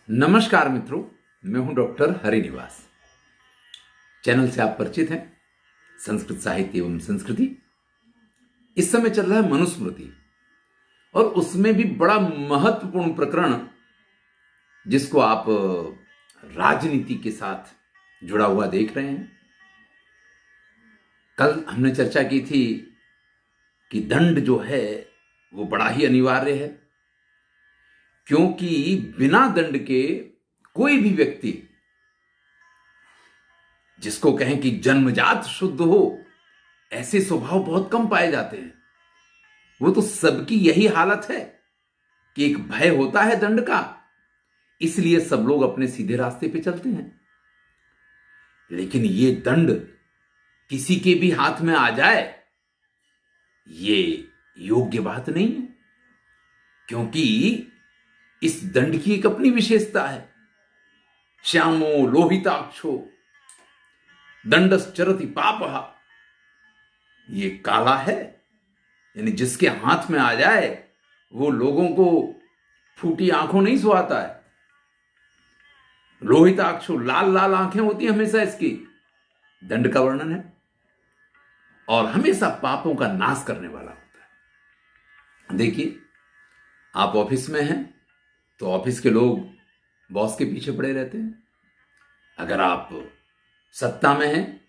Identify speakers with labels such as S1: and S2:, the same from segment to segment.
S1: नमस्कार मित्रों, मैं हूं डॉक्टर हरिनिवास। चैनल से आप परिचित हैं, संस्कृत साहित्य एवं संस्कृति। इस समय चल रहा है मनुस्मृति और उसमें भी बड़ा महत्वपूर्ण प्रकरण जिसको आप राजनीति के साथ जुड़ा हुआ देख रहे हैं। कल हमने चर्चा की थी कि दंड जो है वो बड़ा ही अनिवार्य है, क्योंकि बिना दंड के कोई भी व्यक्ति, जिसको कहें कि जन्मजात शुद्ध हो, ऐसे स्वभाव बहुत कम पाए जाते हैं। वो तो सबकी यही हालत है कि एक भय होता है दंड का, इसलिए सब लोग अपने सीधे रास्ते पे चलते हैं। लेकिन ये दंड किसी के भी हाथ में आ जाए, ये योग्य बात नहीं है, क्योंकि इस दंड की एक अपनी विशेषता है। श्यामो लोहिताक्षो दंडश्चरति पापः। ये काला है, यानी जिसके हाथ में आ जाए वो लोगों को फूटी आंखों नहीं सुहाता है। लोहिताक्षो, लाल लाल आंखें होती हैं हमेशा इसकी। दंड का वर्णन है और हमेशा पापों का नाश करने वाला होता है। देखिए, आप ऑफिस में हैं तो ऑफिस के लोग बॉस के पीछे पड़े रहते हैं। अगर आप सत्ता में हैं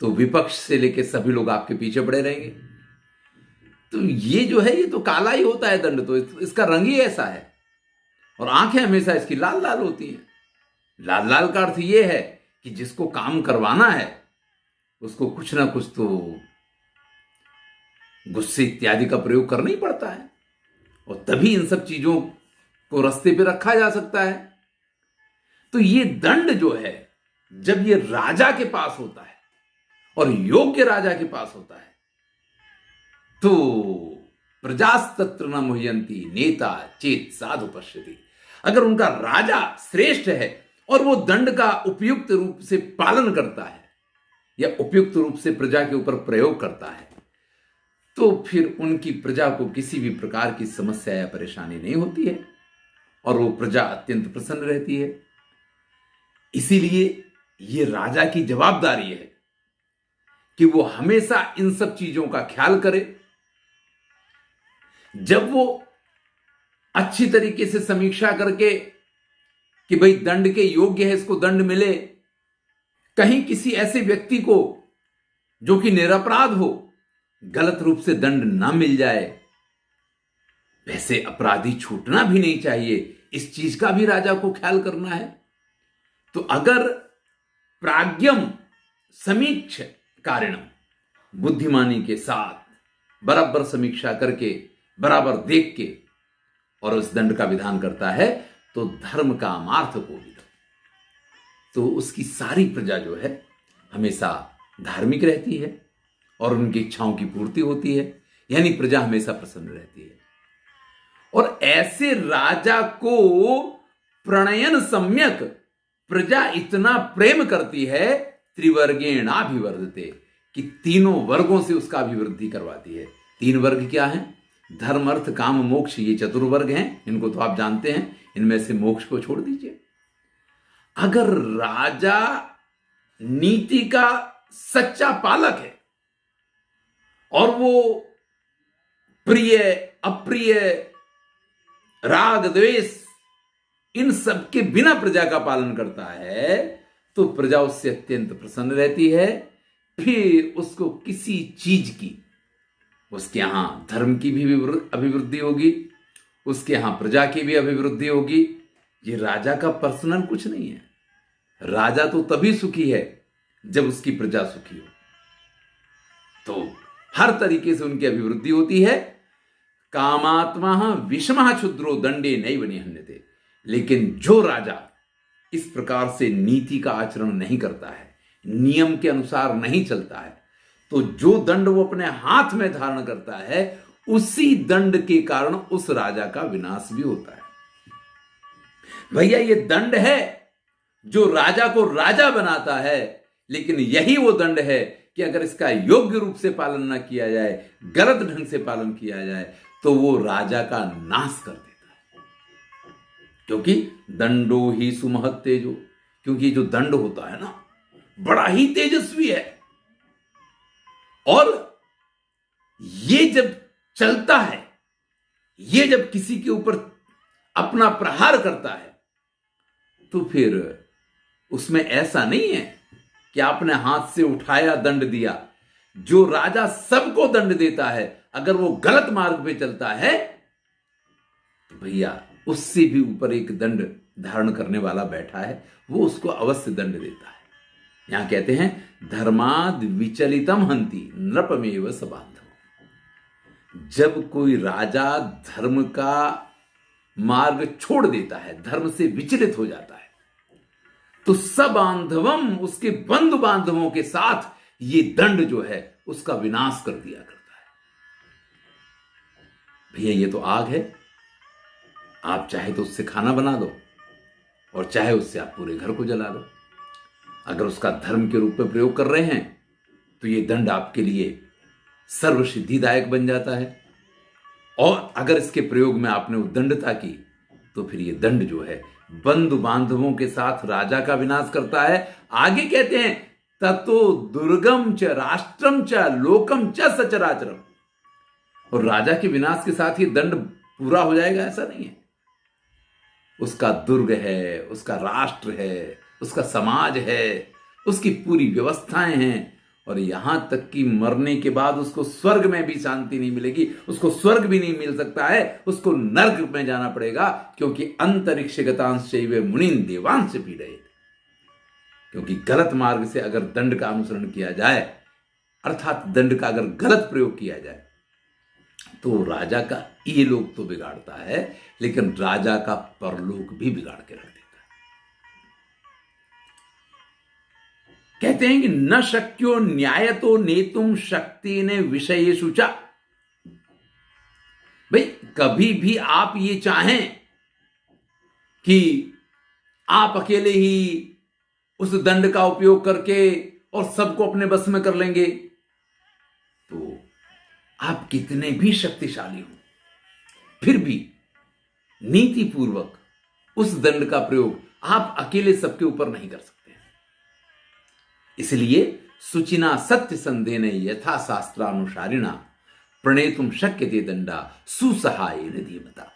S1: तो विपक्ष से लेकर सभी लोग आपके पीछे पड़े रहेंगे। तो ये जो है, ये तो काला ही होता है दंड, तो इसका रंग ही ऐसा है। और आंखें हमेशा इसकी लाल लाल होती हैं। लाल लाल का अर्थ ये है कि जिसको काम करवाना है उसको कुछ ना कुछ तो गुस्से इत्यादि का प्रयोग करना ही पड़ता है, और तभी इन सब चीजों को रास्ते पे रखा जा सकता है। तो ये दंड जो है, जब ये राजा के पास होता है और योग्य राजा के पास होता है, तो प्रजास्तत्र न मुह्यन्ति नेता चेत साधु पश्यति। अगर उनका राजा श्रेष्ठ है और वो दंड का उपयुक्त रूप से पालन करता है या उपयुक्त रूप से प्रजा के ऊपर प्रयोग करता है, तो फिर उनकी प्रजा को किसी भी प्रकार की समस्या या परेशानी नहीं होती है और वो प्रजा अत्यंत प्रसन्न रहती है। इसीलिए ये राजा की जवाबदारी है कि वो हमेशा इन सब चीजों का ख्याल करे। जब वो अच्छी तरीके से समीक्षा करके कि भाई दंड के योग्य है, इसको दंड मिले, कहीं किसी ऐसे व्यक्ति को जो कि निरपराध हो, गलत रूप से दंड ना मिल जाए। वैसे अपराधी छूटना भी नहीं चाहिए, इस चीज का भी राजा को ख्याल करना है। तो अगर प्राज्ञम समीक्ष कारिणम, बुद्धिमानी के साथ बराबर समीक्षा करके, बराबर देख के और उस दंड का विधान करता है, तो धर्म का अमार्थ को भी, तो उसकी सारी प्रजा जो है हमेशा धार्मिक रहती है और उनकी इच्छाओं की पूर्ति होती है, यानी प्रजा हमेशा प्रसन्न रहती है। और ऐसे राजा को प्रणयन सम्यक प्रजा इतना प्रेम करती है, त्रिवर्गेणाभिवर्धते, कि तीनों वर्गों से उसका अभिवृद्धि करवाती है। तीन वर्ग क्या है? धर्म, अर्थ, काम, मोक्ष। ये चतुर्वर्ग हैं, इनको तो आप जानते हैं। इनमें से मोक्ष को छोड़ दीजिए। अगर राजा नीति का सच्चा पालक है और वो प्रिय अप्रिय, राग द्वेष, इन सब के बिना प्रजा का पालन करता है, तो प्रजा उससे अत्यंत प्रसन्न रहती है। फिर उसको किसी चीज की, उसके यहां धर्म की भी अभिवृद्धि होगी, उसके यहां प्रजा की भी अभिवृद्धि होगी। ये राजा का पर्सनल कुछ नहीं है। राजा तो तभी सुखी है जब उसकी प्रजा सुखी हो, तो हर तरीके से उनकी अभिवृद्धि होती है। कामात्मा विषमः क्षुद्रो दंडे नैव निहन्यते। लेकिन जो राजा इस प्रकार से नीति का आचरण नहीं करता है, नियम के अनुसार नहीं चलता है, तो जो दंड वो अपने हाथ में धारण करता है, उसी दंड के कारण उस राजा का विनाश भी होता है। भैया, ये दंड है जो राजा को राजा बनाता है, लेकिन यही वो दंड है कि अगर इसका योग्य रूप से पालन ना किया जाए, गलत ढंग से पालन किया जाए, तो वो राजा का नाश कर देता है। क्योंकि दंडो ही सुमहत तेजो, क्योंकि जो दंड होता है ना बड़ा ही तेजस्वी है। और ये जब चलता है, ये जब किसी के ऊपर अपना प्रहार करता है, तो फिर उसमें ऐसा नहीं है कि आपने हाथ से उठाया दंड दिया। जो राजा सबको दंड देता है, अगर वो गलत मार्ग पे चलता है तो भैया उससे भी ऊपर एक दंड धारण करने वाला बैठा है, वो उसको अवश्य दंड देता है। यहां कहते हैं धर्माद विचलितम हंति नृपमेव सबांधव। जब कोई राजा धर्म का मार्ग छोड़ देता है, धर्म से विचलित हो जाता है, तो सबांधवम उसके बंधु बांधवों के साथ ये दंड जो है उसका विनाश कर दिया करता है। भैया ये तो आग है, आप चाहे तो उससे खाना बना दो और चाहे उससे आप पूरे घर को जला दो। अगर उसका धर्म के रूप में प्रयोग कर रहे हैं तो ये दंड आपके लिए सर्व सिद्धिदायक बन जाता है, और अगर इसके प्रयोग में आपने उद्दंडता की तो फिर ये दंड जो है बंधु बांधवों के साथ राजा का विनाश करता है। आगे कहते हैं ततो दुर्गम च राष्ट्रम च लोकम च सचराचरम। और राजा के विनाश के साथ ये दंड पूरा हो जाएगा ऐसा नहीं है। उसका दुर्ग है, उसका राष्ट्र है, उसका समाज है, उसकी पूरी व्यवस्थाएं हैं, और यहां तक कि मरने के बाद उसको स्वर्ग में भी शांति नहीं मिलेगी, उसको स्वर्ग भी नहीं मिल सकता है, उसको नर्क में जाना पड़ेगा। क्योंकि अंतरिक्ष गतांशैव मुनिन देवांश पीड़ित। क्योंकि गलत मार्ग से अगर दंड का अनुसरण किया जाए, अर्थात दंड का अगर गलत प्रयोग किया जाए, तो राजा का ये लोग तो बिगाड़ता है, लेकिन राजा का परलोक भी बिगाड़ के रख देता है। कहते हैं कि न शक्यो न्यायतो नेतुम शक्ति ने विषयेषु च। भाई कभी भी आप ये चाहें कि आप अकेले ही उस दंड का उपयोग करके और सबको अपने बस में कर लेंगे, तो आप कितने भी शक्तिशाली हो, फिर भी नीतिपूर्वक उस दंड का प्रयोग आप अकेले सबके ऊपर नहीं कर सकते। इसलिए सुचिना सत्य संदेन यथा शास्त्रानुसारिणा प्रणेतुम शक्यते दंडा सुसहायेन धीमता।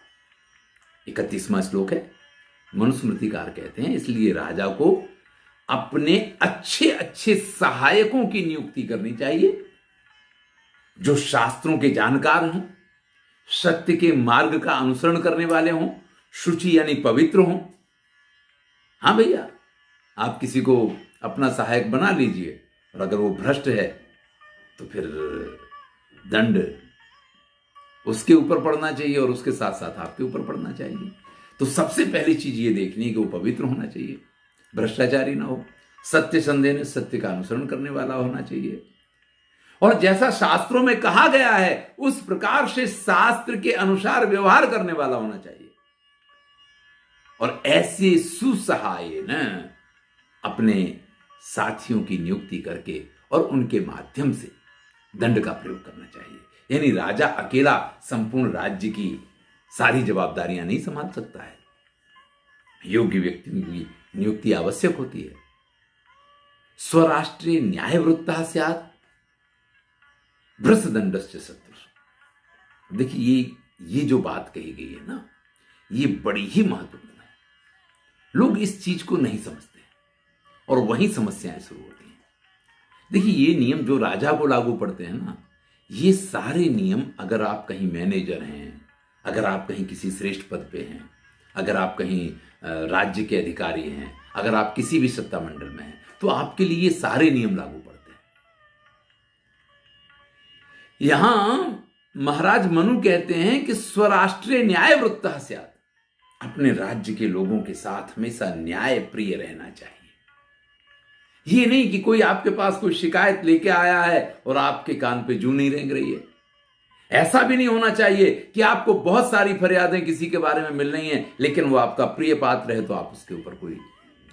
S1: 31वां श्लोक है। मनुस्मृतिकार कहते हैं इसलिए राजा को अपने अच्छे अच्छे सहायकों की नियुक्ति करनी चाहिए, जो शास्त्रों के जानकार हों, सत्य के मार्ग का अनुसरण करने वाले हों, शुचि यानी पवित्र हों। हां भैया, आप किसी को अपना सहायक बना लीजिए, और अगर वो भ्रष्ट है तो फिर दंड उसके ऊपर पड़ना चाहिए और उसके साथ साथ आपके ऊपर पड़ना चाहिए। तो सबसे पहली चीज ये देखनी है कि वो पवित्र होना चाहिए, भ्रष्टाचारी ना हो, सत्य संदेह सत्य का अनुसरण करने वाला होना चाहिए, और जैसा शास्त्रों में कहा गया है उस प्रकार से शास्त्र के अनुसार व्यवहार करने वाला होना चाहिए। और ऐसे सुसहाय न अपने साथियों की नियुक्ति करके और उनके माध्यम से दंड का प्रयोग करना चाहिए। यानी राजा अकेला संपूर्ण राज्य की सारी जवाबदारियां नहीं संभाल सकता है, योग्य व्यक्ति की नियुक्ति आवश्यक होती है। स्वराष्ट्रीय न्यायवृत्ता स्यात् भ्रष्टदंडस्य शत्रु। देखिए ये जो बात कही गई है ना, ये बड़ी ही महत्वपूर्ण है। लोग इस चीज को नहीं समझते और वहीं समस्याएं शुरू होती हैं। देखिए ये नियम जो राजा को लागू पड़ते हैं ना, ये सारे नियम अगर आप कहीं मैनेजर हैं, अगर आप कहीं किसी श्रेष्ठ पद पे हैं, अगर आप कहीं राज्य के अधिकारी हैं, अगर आप किसी भी सत्ता मंडल में हैं, तो आपके लिए ये सारे नियम लागू पड़ते हैं। यहां महाराज मनु कहते हैं कि स्वराष्ट्रीय न्यायवृत्तः स्यात्, अपने राज्य के लोगों के साथ हमेशा न्याय प्रिय रहना चाहिए। ये नहीं कि कोई आपके पास कोई शिकायत लेके आया है और आपके कान पे जूं नहीं रेंग रही है। ऐसा भी नहीं होना चाहिए कि आपको बहुत सारी फरियादें किसी के बारे में मिल रही हैं, लेकिन वो आपका प्रिय पात्र है तो आप उसके ऊपर कोई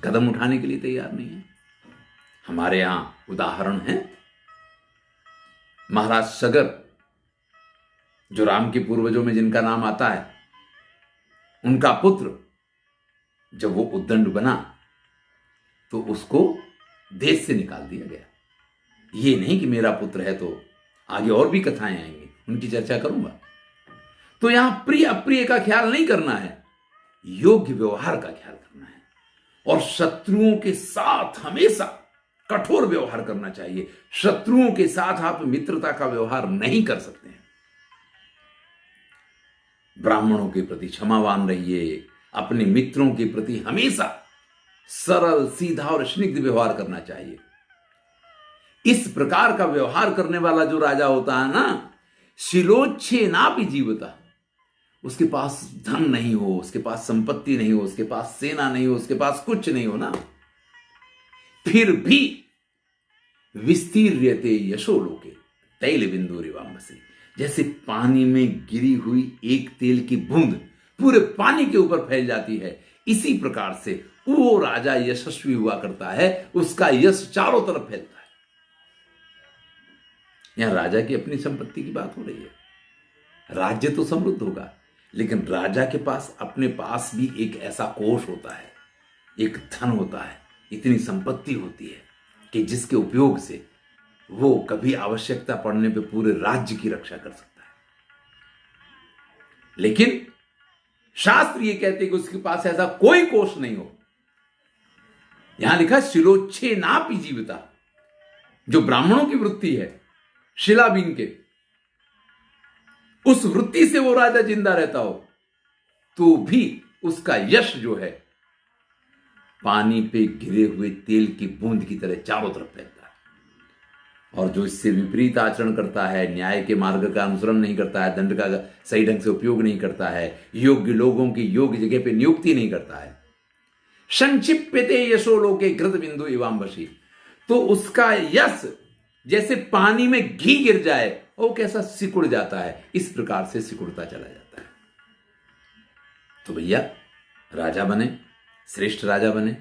S1: कदम उठाने के लिए तैयार नहीं है। हमारे यहां उदाहरण है महाराज सगर, जो राम के पूर्वजों में जिनका नाम आता है, उनका पुत्र जब वो उद्दंड बना तो उसको देश से निकाल दिया गया। ये नहीं कि मेरा पुत्र है, तो आगे और भी कथाएं आएंगी, उनकी चर्चा करूंगा। तो यहां प्रिय अप्रिय का ख्याल नहीं करना है, योग्य व्यवहार का ख्याल करना है। और शत्रुओं के साथ हमेशा कठोर व्यवहार करना चाहिए। शत्रुओं के साथ आप मित्रता का व्यवहार नहीं कर सकते हैं। ब्राह्मणों के प्रति क्षमावान रहिए, अपने मित्रों के प्रति हमेशा सरल, सीधा और स्निग्ध व्यवहार करना चाहिए। इस प्रकार का व्यवहार करने वाला जो राजा होता है ना, शिलोच्छे नापि जीवता, उसके पास धन नहीं हो, उसके पास संपत्ति नहीं हो, उसके पास सेना नहीं हो, उसके पास कुछ नहीं हो ना, फिर भी विस्तीर्यते यशो लोके तैल बिंदु रिवाम्भसे, जैसे पानी में गिरी हुई एक तेल की बूंद पूरे पानी के ऊपर फैल जाती है, इसी प्रकार से वो राजा यशस्वी हुआ करता है, उसका यश चारों तरफ फैलता है। यहां राजा की अपनी संपत्ति की बात हो रही है। राज्य तो समृद्ध होगा, लेकिन राजा के पास अपने पास भी एक ऐसा कोष होता है, एक धन होता है, इतनी संपत्ति होती है कि जिसके उपयोग से वो कभी आवश्यकता पड़ने पे पूरे राज्य की रक्षा कर सकता है। लेकिन शास्त्र ये कहते कि उसके पास ऐसा कोई कोष नहीं हो। यहां लिखा शिलोच्छे नापि जीविता, जो ब्राह्मणों की वृत्ति है शिला बीन के, उस वृत्ति से वो राजा जिंदा रहता हो तो भी उसका यश जो है पानी पे गिरे हुए तेल की बूंद की तरह चारों तरफ फैलता है। और जो इससे विपरीत आचरण करता है, न्याय के मार्ग का अनुसरण नहीं करता है, दंड का सही ढंग से उपयोग नहीं करता है, योग्य लोगों की योग्य जगह पे नियुक्ति नहीं करता है, संक्षिप्यते यशो लोके घृत बिंदु इवाम्बसी, तो उसका यश जैसे पानी में घी गिर जाए वो कैसा सिकुड़ जाता है, इस प्रकार से सिकुड़ता चला जाता है। तो भैया राजा बने, श्रेष्ठ राजा बने,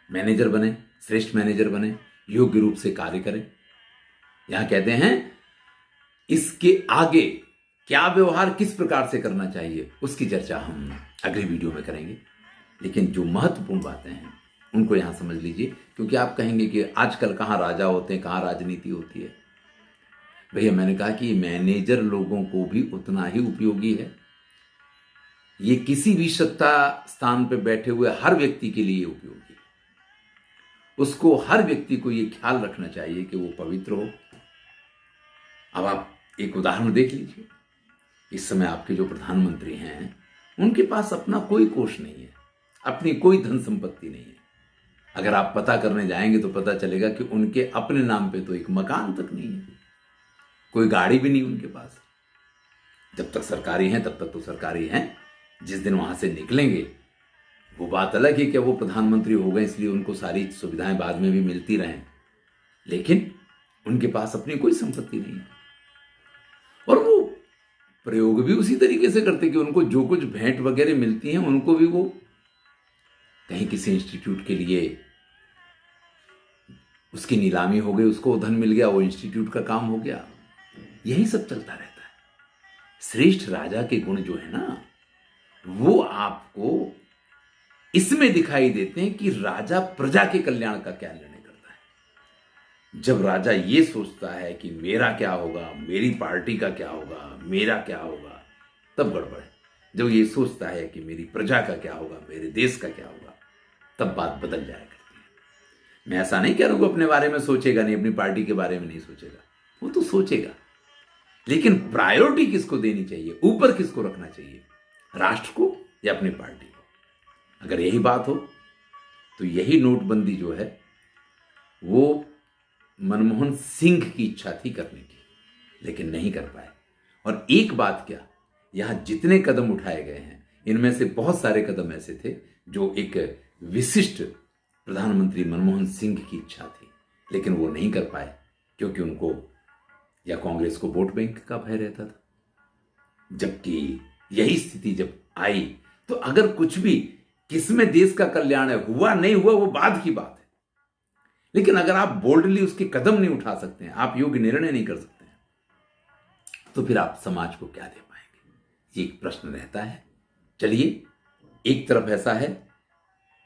S1: मैनेजर बने, श्रेष्ठ मैनेजर बने, योग्य रूप से कार्य करें। यहां कहते हैं इसके आगे क्या व्यवहार किस प्रकार से करना चाहिए उसकी चर्चा हम अगले वीडियो में करेंगे। लेकिन जो महत्वपूर्ण बातें हैं उनको यहां समझ लीजिए, क्योंकि आप कहेंगे कि आजकल कहां राजा होते हैं, कहां राजनीति होती है। भैया मैंने कहा कि मैनेजर लोगों को भी उतना ही उपयोगी है। ये किसी भी सत्ता स्थान पर बैठे हुए हर व्यक्ति के लिए उपयोगी है। उसको, हर व्यक्ति को ये ख्याल रखना चाहिए कि वो पवित्र हो। अब आप एक उदाहरण देख लीजिए, इस समय आपके जो प्रधानमंत्री हैं उनके पास अपना कोई कोष नहीं है, अपनी कोई धन संपत्ति नहीं है। अगर आप पता करने जाएंगे तो पता चलेगा कि उनके अपने नाम पे तो एक मकान तक नहीं है, कोई गाड़ी भी नहीं उनके पास। जब तक सरकारी हैं तब तक तो सरकारी हैं, जिस दिन वहां से निकलेंगे वो बात अलग है कि वो प्रधानमंत्री हो गए इसलिए उनको सारी सुविधाएं बाद में भी मिलती रहें, लेकिन उनके पास अपनी कोई संपत्ति नहीं है। और वो प्रयोग भी उसी तरीके से करते कि उनको जो कुछ भेंट वगैरह मिलती हैं उनको भी वो कहीं किसी इंस्टीट्यूट के लिए उसकी नीलामी हो गई, उसको धन मिल गया, वो इंस्टीट्यूट का काम हो गया, यही सब चलता रहता है। श्रेष्ठ राजा के गुण जो है ना, वो आपको इसमें दिखाई देते हैं कि राजा प्रजा के कल्याण का क्या निर्णय करता है। जब राजा ये सोचता है कि मेरा क्या होगा, मेरी पार्टी का क्या होगा, मेरा क्या होगा, तब गड़बड़ है। जब ये सोचता है कि मेरी प्रजा का क्या होगा, मेरे देश का क्या होगा, तब बात बदल जाया करती है। मैं ऐसा नहीं कह रहा हूं अपने बारे में सोचेगा नहीं, अपनी पार्टी के बारे में नहीं सोचेगा, वो तो सोचेगा, लेकिन प्रायोरिटी किसको देनी चाहिए, ऊपर किसको रखना चाहिए, राष्ट्र को या अपनी पार्टी को। अगर यही बात हो तो यही नोटबंदी जो है वो मनमोहन सिंह की इच्छा थी करने की, लेकिन नहीं कर पाए। और एक बात क्या, यहां जितने कदम उठाए गए हैं इनमें से बहुत सारे कदम ऐसे थे जो एक विशिष्ट प्रधानमंत्री मनमोहन सिंह की इच्छा थी, लेकिन वो नहीं कर पाए क्योंकि उनको या कांग्रेस को वोट बैंक का भय रहता था। जबकि यही स्थिति जब आई तो अगर कुछ भी किसमें देश का कल्याण है, हुआ नहीं हुआ वो बाद की बात है, लेकिन अगर आप बोल्डली उसके कदम नहीं उठा सकते हैं, आप योग्य निर्णय नहीं कर सकते हैं, तो फिर आप समाज को क्या दे पाएंगे, ये एक प्रश्न रहता है। चलिए, एक तरफ ऐसा है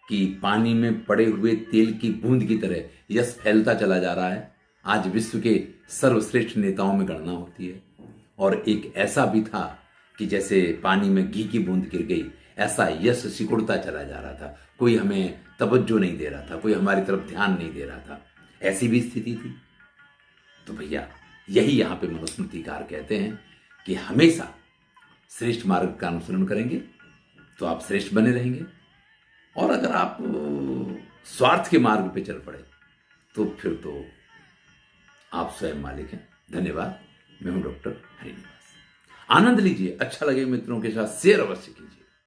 S1: कि पानी में पड़े हुए तेल की बूंद की तरह यश फैलता चला जा रहा है। आज विश्व के सर्वश्रेष्ठ नेताओं में गणना होती है। और एक ऐसा भी था कि जैसे पानी में घी की बूंद गिर गई, ऐसा यश सिकुड़ता चला जा रहा था। कोई हमें तवज्जो नहीं दे रहा था, कोई हमारी तरफ ध्यान नहीं दे रहा था, ऐसी भी स्थिति थी। तो भैया यही यहां पे मनुस्मृतिकार कहते हैं कि हमेशा श्रेष्ठ मार्ग का अनुसरण करेंगे तो आप श्रेष्ठ बने रहेंगे, और अगर आप स्वार्थ के मार्ग पे चल पड़े तो फिर तो आप स्वयं मालिक हैं। धन्यवाद। मैं हूं डॉक्टर हरिनिवास। आनंद लीजिए, अच्छा लगे मित्रों के साथ शेयर अवश्य कीजिए।